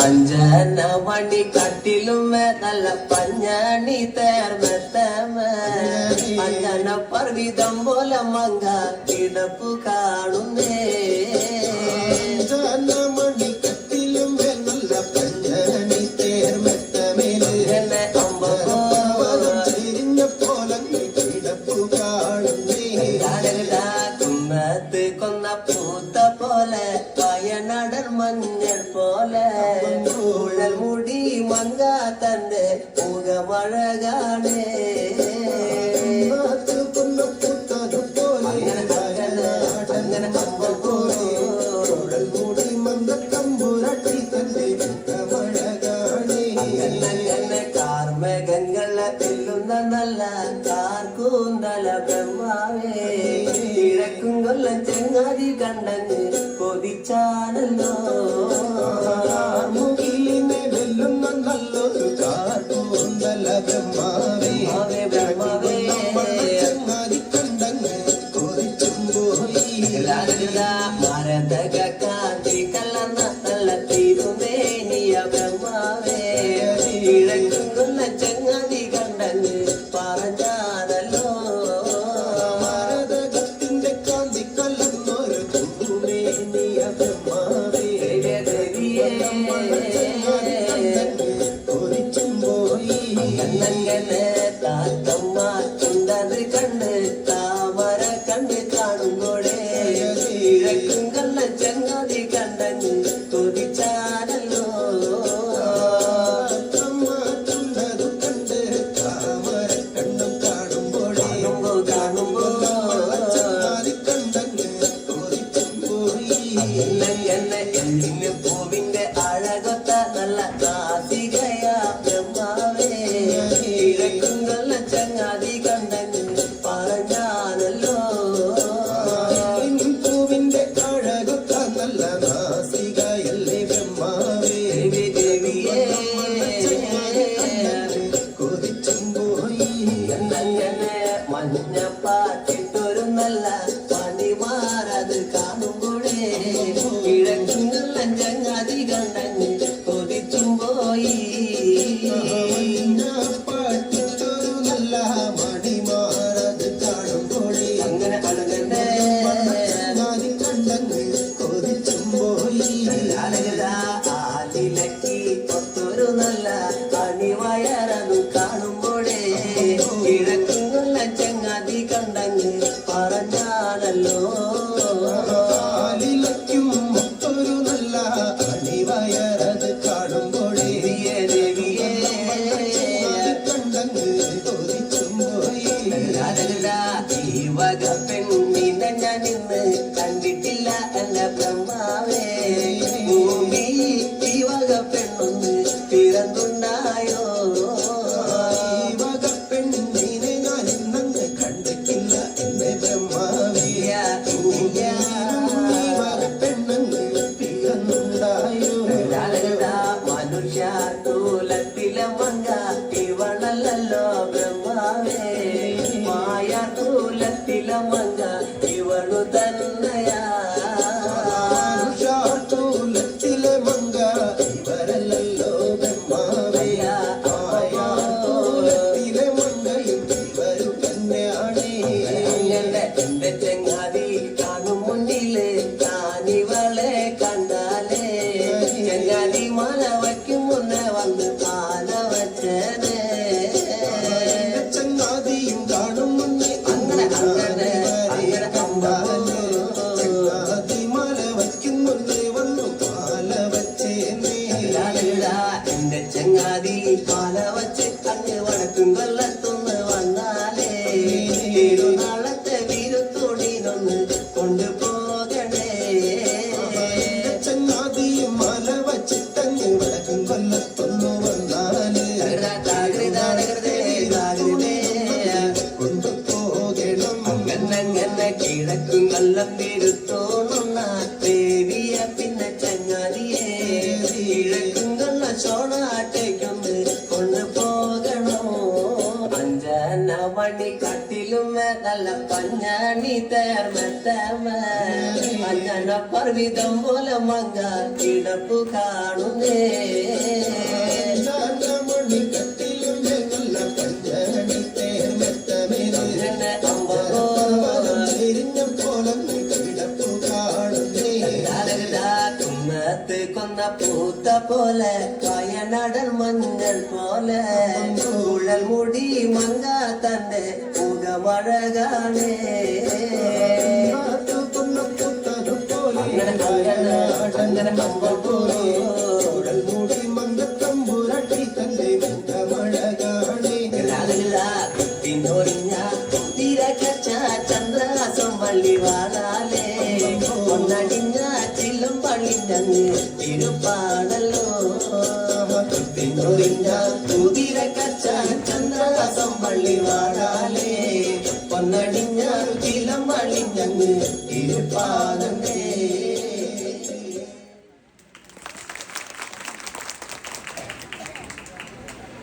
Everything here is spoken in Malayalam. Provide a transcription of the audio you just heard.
അഞ്ചന മണി കട്ടിലുമേ നല്ല പഞ്ഞാണി തേർന്നത്തമേ അഞ്ചന പർവിതം പോലെ മങ്ക കിടപ്പു കാണുന്നേ അഞ്ചന മണി കട്ടിലുമേ നല്ല പഞ്ഞാണി തേർന്നത്തമേലെ എന്നെ അമ്പോ തിരിഞ്ഞ പോലെ കിടപ്പു കാണുന്നേ കുന്നത്ത് കൊന്ന പൂത്ത പോലെ വയനാടൻ മഞ്ഞൾ പോലെ ഉഴൽ മുടി മങ്ക തന്റെ മുഖമഴകാണേ കൊന്ന പൂത്തത് പോലെ അങ്ങനെ മുടി മന്ദത്തമ്പുരട്ടി തന്റെ മുഖമഴകാണേ കാർമേഘങ്ങളെ വെല്ലുന്ന നല്ല കാർക്കൂന്തല ബ്രഹ്മാവേ കിഴക്കും കൊല്ലം ചെങ്ങാതി കണ്ടങ്ങ് കൊതിച്ചാണല്ലോ മുകിലിനെ വെല്ലുന്ന നല്ലൊരു കാർക്കൂന്തല ബ്രഹ്മാവേ ബ്രഹ്മാവേ ചങ്ങാതി കണ്ടങ്ങ് കൊതിച്ചും പോയി മരതക കാന്തി കലർന്ന നല്ല തിരുമേനിയ ബ്രഹ്മാവേ കിഴക്കും കൊല്ലം ചെങ്ങാതി കണ്ടങ്ങ് പറഞ്ഞാണല്ലോ ഭാരതത്തിന്റെ കാന്തി കലർന്നൊരു തിരുമേനിയ ബ്രഹ്മാവേ കൊതിച്ചും പോയി അങ്ങനെ താത്തമ്മ ചുണ്ടത് കണ്ട് താമര കണ്ട് കാണുമ്പോഴേ കിഴക്കും കള്ള ചങ്ങാതി കണ്ടങ്ങ് കൊതിച്ചാണല്ലോ ചുണ്ടതു കണ്ട് താമര കണ്ണും കാണുമ്പോഴേ കാണുമ്പോ ചങ്ങാതി കണ്ടങ്ങ് കൊതിച്ചും പോയി എന്നെ പൂവിന്റെ അഴകൊത്ത നല്ല നാസികയ ബ്രഹ്മാവേ കിഴക്കും കള്ള ചങ്ങാതി കണ്ടങ്ങ് പറഞ്ഞാണല്ലോ പൂവിന്റെ അഴകൊത്ത നല്ല നാസികയല്ലേ ബ്രഹ്മാവേ ദേവിയേ കൊതിച്ചും പോയി അങ്ങനെ മഞ്ഞപ്പാട്ടിട്ടൊരു നല്ല പണിമാറത് കാണുമ്പോഴേ കിഴക്കും കള്ള ചങ്ങാതി കണ്ടങ്ങ് കൊതിച്ചും പോയി പാട്ടിട്ടൊരു നല്ല മണിമാറത് കാണുമ്പോഴേ അങ്ങനെ അഴകന്റെ ചങ്ങാതി കണ്ടങ്ങ് കൊതിച്ചും പോയി ആദിലക്കി ഒത്തൊരു നല്ല അണിവയറത് കാണുമ്പോഴേ കിഴക്കും കൊല്ല ചങ്ങാതി കണ്ടങ്ങ് പറഞ്ഞാണല്ലോ ആലിലയ്ക്കും ഒരു നല്ല അണിവയറത് കാണുമ്പോഴേ ദേവിയേ കണ്ടങ്ങ് കൊതിച്ചും പോയി ഈ വക പെണ്ണിനെ ഞാൻ ഇന്ന് കണ്ടിട്ടില്ല എന്റെ ബ്രഹ്മാവേ ഭൂമി ഈ വക പെണ്ണൊന്ന് പിറന്നുണ്ടായോ വക പെണ്ണിനെ ഞാൻ ഇന്നങ്ങ് കണ്ടിട്ടില്ല എന്റെ ബ്രഹ്മാവേ വക പെണ്ണങ്ങ് പിറന്നുണ്ടായോ മനുഷ്യ തൂലത്തിലെ മങ്ക ഇവളല്ലോ ബ്രഹ്മാവേ മായ തൂലത്തിലെ മങ്ക ഇവളു തന്നെയാ ൂലത്തിലെ മങ്ക ഇവരല്ലോ ബ്രഹ്മാവേ ൂലത്തിലെ മങ്കയും ഇവരു തന്നെയാണ് എന്റെ ചെങ്ങാതി കാണും മുന്നില് ഞാനിവളെ കണ്ടാലേ ചെങ്ങാതി മാല വയ്ക്കും മുന്നേ വന്ന് മാല വച്ചേനെ ചങ്ങാതിയും കാണും മുന്നേ അങ്ങനെ ചങ്ങാതി മാല വയ്ക്കും മുന്നേ വന്നു മാല വച്ചേന്നേ എന്റെ ചെങ്ങാതി മാല വച്ച് അങ്ങ് വടക്കും കൊല്ലത്തുനിന്ന് വന്നാലേ നാളത്തെ വീരുത്തോടിനൊന്ന് കൊണ്ടുപോകണേ ചങ്ങാതിയും മാല വച്ചിട്ടങ്ങ് വടക്കും കൊല്ലത്തൊന്നു വന്നാല് കൊണ്ടുപോകണം അങ്ങനെ കിഴക്കും കൊല്ലം വീരുത്തോണുന്ന ദേവിയ പിന്നെ ചങ്ങാതിയെ കിഴക്കും കൊല്ല ചോണാട്ടേക്കൊന്ന് കൊണ്ടുപോകണോ അഞ്ചന മണി കട്ടിലും നല്ല പഞ്ഞാണി തേർമത്തമ അഞ്ഞന പർവിതം പോലെ മങ്ങ കിടപ്പു കാണുന്നേ മണി കട്ടിലും നല്ല പഞ്ചണി തേർമെത്തമേനെ അമ്പോ എരിഞ്ഞ പോലെ കിടപ്പു കാണുന്നേ കുന്നത്ത് കൊന്ന പൂത്ത പോലെ വയനാടൻ മഞ്ഞൾ പോലെ കുഴൽ മുടി മങ്ങ തന്റെ മുഖമഴകാണേ കുത്തിനൊറിഞ്ഞ കുത്തിരക്കച്ച ചന്ദ്രാസം വള്ളി വാഴാലേ കൊന്നടിഞ്ഞ ചില്ലും പള്ളിഞ്ഞങ്ങ് തിരുപ്പാണല്ലോ കുത്തിനൊറിഞ്ഞ കുതിരക്കച്ച ചന്ദ്രാസം വള്ളി വാഴാലേ കൊന്നടിഞ്ഞ ചിലം വള്ളിഞ്ഞങ്ങ് തിരുപ്പാണല്ലേ